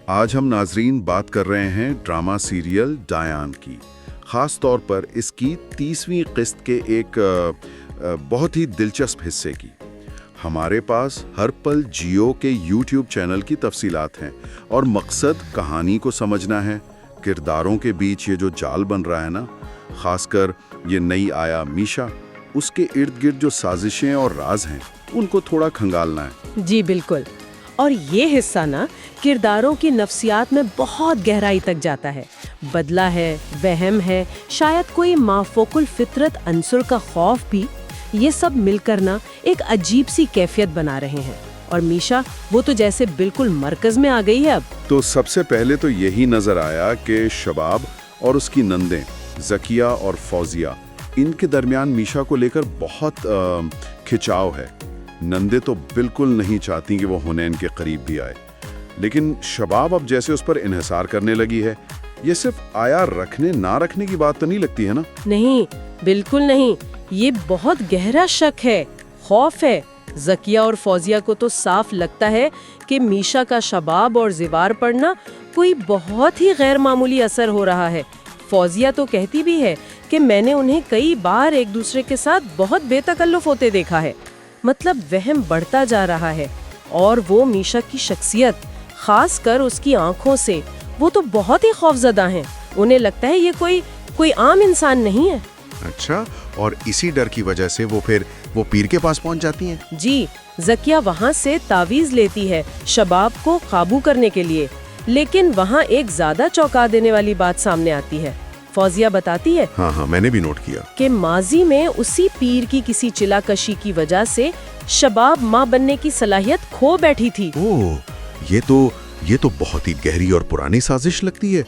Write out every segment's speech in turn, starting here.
आज हम नाजरीन बात कर रहे हैं ड्रामा सीरियल डायान की, ख़ास तौर पर इसकी 30वीं किस्त के एक बहुत ही दिलचस्प हिस्से की। हमारे पास हर पल जियो के YouTube चैनल की तफसीलात हैं और मकसद कहानी को समझना है। किरदारों के बीच ये जो जाल बन रहा है ना, खासकर ये नई आया मीशा, उसके इर्द गिर्द जो साजिशें और राज हैं उनको थोड़ा खंगालना है। जी बिल्कुल। और ये हिस्सा ना किरदारों की नफ्सियात में बहुत गहराई तक जाता है। बदला है, वहम है, शायद कोई माफोकुल फितरत अंसुर का खौफ भी, ये सब मिलकर ना एक अजीब सी कैफियत बना रहे हैं। और मीशा वो तो जैसे बिल्कुल मरकज में आ गई है अब। तो सबसे पहले तो यही नजर आया कि शबाब और उसकी नंदें ज़किया और फौजिया, इनके दरमियान मीशा को लेकर बहुत खिंचाव है। नंदे तो बिल्कुल नहीं चाहती कि वो हुनैन के करीब भी आए, लेकिन शबाब अब जैसे उस पर इन्हिसार करने लगी है। ये सिर्फ आया रखने ना रखने की बात तो नहीं लगती है ना? नहीं, बिल्कुल नहीं। ये बहुत गहरा शक है, खौफ है। ज़किया और फौजिया को तो साफ लगता है कि मीशा का शबाब और ज़िवार पर ना कोई बहुत ही गैर मामूली असर हो रहा है। फौजिया तो कहती भी है कि मैंने उन्हें कई बार एक दूसरे के साथ बहुत बेतकल्लुफ़ होते देखा है। मतलब वहम बढ़ता जा रहा है। और वो मीशा की शख्सियत, खास कर उसकी आंखों से, वो तो बहुत ही खौफजदा हैं। उन्हें लगता है ये कोई आम इंसान नहीं है। अच्छा, और इसी डर की वजह से वो पीर के पास पहुंच जाती हैं? जी, ज़किया वहाँ से तावीज़ लेती है शबाब को काबू करने के लिए, लेकिन वहाँ एक ज्यादा चौंका देने वाली बात सामने आती है। फौजिया बताती है, हाँ, मैंने भी नोट किया, कि माजी में उसी पीर की किसी चिलाकशी की वजह से शबाब माँ बनने की सलाहियत खो बैठी थी। ओह, ये तो बहुत ही गहरी और पुरानी साजिश लगती है।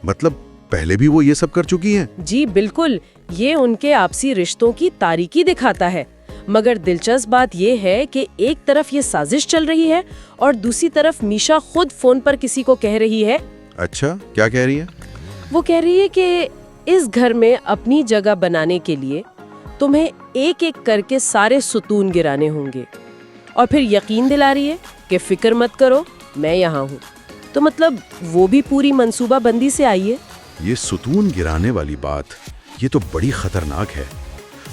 मतलब पहले भी वो ये सब कर चुकी हैं? जी बिल्कुल, ये उनके आपसी रिश्तों की तारीकी दिखाता है। मगर दिलचस्प बात ये है कि एक तरफ ये साजिश चल रही है और दूसरी तरफ मीशा खुद फोन पर किसी को कह रही है। अच्छा, क्या कह रही है? वो कह रही है कि इस घर में अपनी जगह बनाने के लिए तुम्हें एक एक करके सारे सुतून गिराने होंगे, और फिर यकीन दिला रही है कि फिक्र मत करो, मैं यहाँ हूँ। तो मतलब वो भी पूरी मंसूबा बंदी से आई है। ये सुतून गिराने वाली बात, ये तो बड़ी खतरनाक है।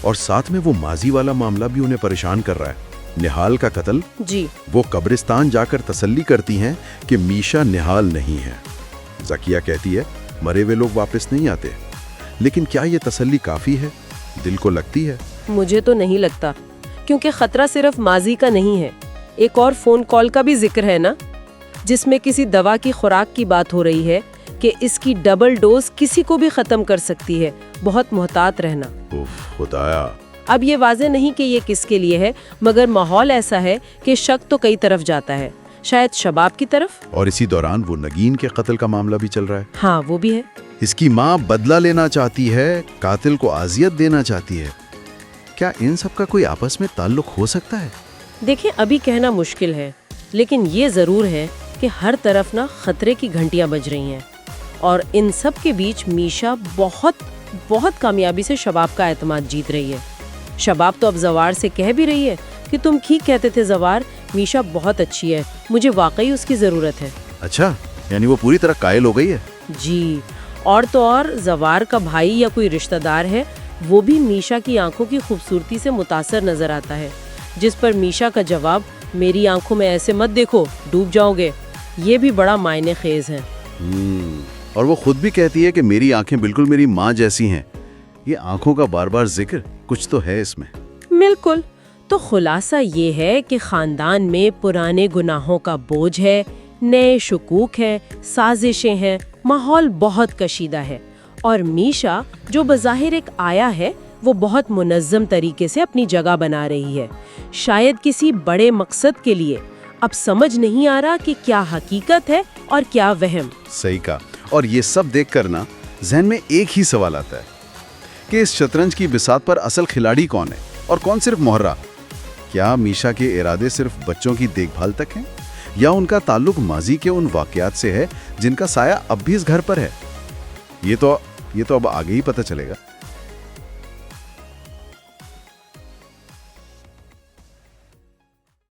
और साथ में वो माजी वाला मामला भी उन्हें परेशान कर रहा है। निहाल का कत्ल। जी, वो कब्रिस्तान जाकर तसल्ली करती हैं कि मीशा निहाल नहीं है। ज़किया कहती है मरे हुए लोग वापस नहीं आते, लेकिन क्या ये तसल्ली काफी है? दिल को लगती है। मुझे तो नहीं लगता, क्योंकि खतरा सिर्फ माजी का नहीं है। एक और फोन कॉल का भी जिक्र है ना, जिसमें किसी दवा की खुराक की बात हो रही है कि इसकी डबल डोज किसी को भी खत्म कर सकती है। बहुत मुहतात रहना। उफ, खुदाया। अब ये वाज़ेह नहीं कि ये किसके लिए है, मगर माहौल ऐसा है कि शक तो कई तरफ जाता है, शायद शबाब की तरफ। और इसी दौरान वो नगीन के कत्ल का मामला भी चल रहा है। हाँ, वो भी है। इसकी माँ बदला लेना चाहती है, कातिल को आजियत देना चाहती है। क्या इन सब का कोई आपस में ताल्लुक हो सकता है? देखिए, अभी कहना मुश्किल है, लेकिन ये जरूर है कि हर तरफ ना खतरे की घंटियां बज रही हैं। और इन सब के बीच मीशा बहुत कामयाबी से शबाब का एतमाद जीत रही है। शबाब तो अब ज़वार से कह भी रही है कि तुम ठीक कहते थे ज़वार, मीशा बहुत अच्छी है, मुझे वाकई उसकी ज़रूरत है। अच्छा, यानी वो पूरी तरह कायल हो गई है? जी, और तो और ज़वार का भाई या कोई रिश्तेदार है, वो भी मीशा की आंखों की खूबसूरती से मुतासर नजर आता है, जिस पर मीशा का जवाब, मेरी आंखों में ऐसे मत देखो, डूब जाओगे, ये भी बड़ा मायने खेज है। और वो खुद भी कहती है कि मेरी आंखें बिल्कुल मेरी माँ जैसी हैं। ये आंखों का बार बार जिक्र, कुछ तो है इसमें। बिल्कुल। तो खुलासा ये है कि खानदान में पुराने गुनाहों का बोझ है, नए शुकूक हैं, साजिशें हैं, माहौल बहुत कशीदा है। और मीशा जो बज़ाहिर एक आया है, वो बहुत मुनज़्ज़म तरीके से अपनी जगह बना रही है, शायद किसी बड़े मकसद के लिए। अब समझ नहीं आ रहा कि क्या हकीकत है और क्या वहम। सही कहा। और ये सब देख कर ना जहन में एक ही सवाल आता है कि इस शतरंज की बिसात पर असल खिलाड़ी कौन है और कौन सिर्फ मोहर्रा? क्या मीशा के इरादे सिर्फ बच्चों की देखभाल तक हैं, या उनका ताल्लुक माजी के उन वाकयात से है जिनका साया अब भी इस घर पर है? ये तो अब आगे ही पता चलेगा।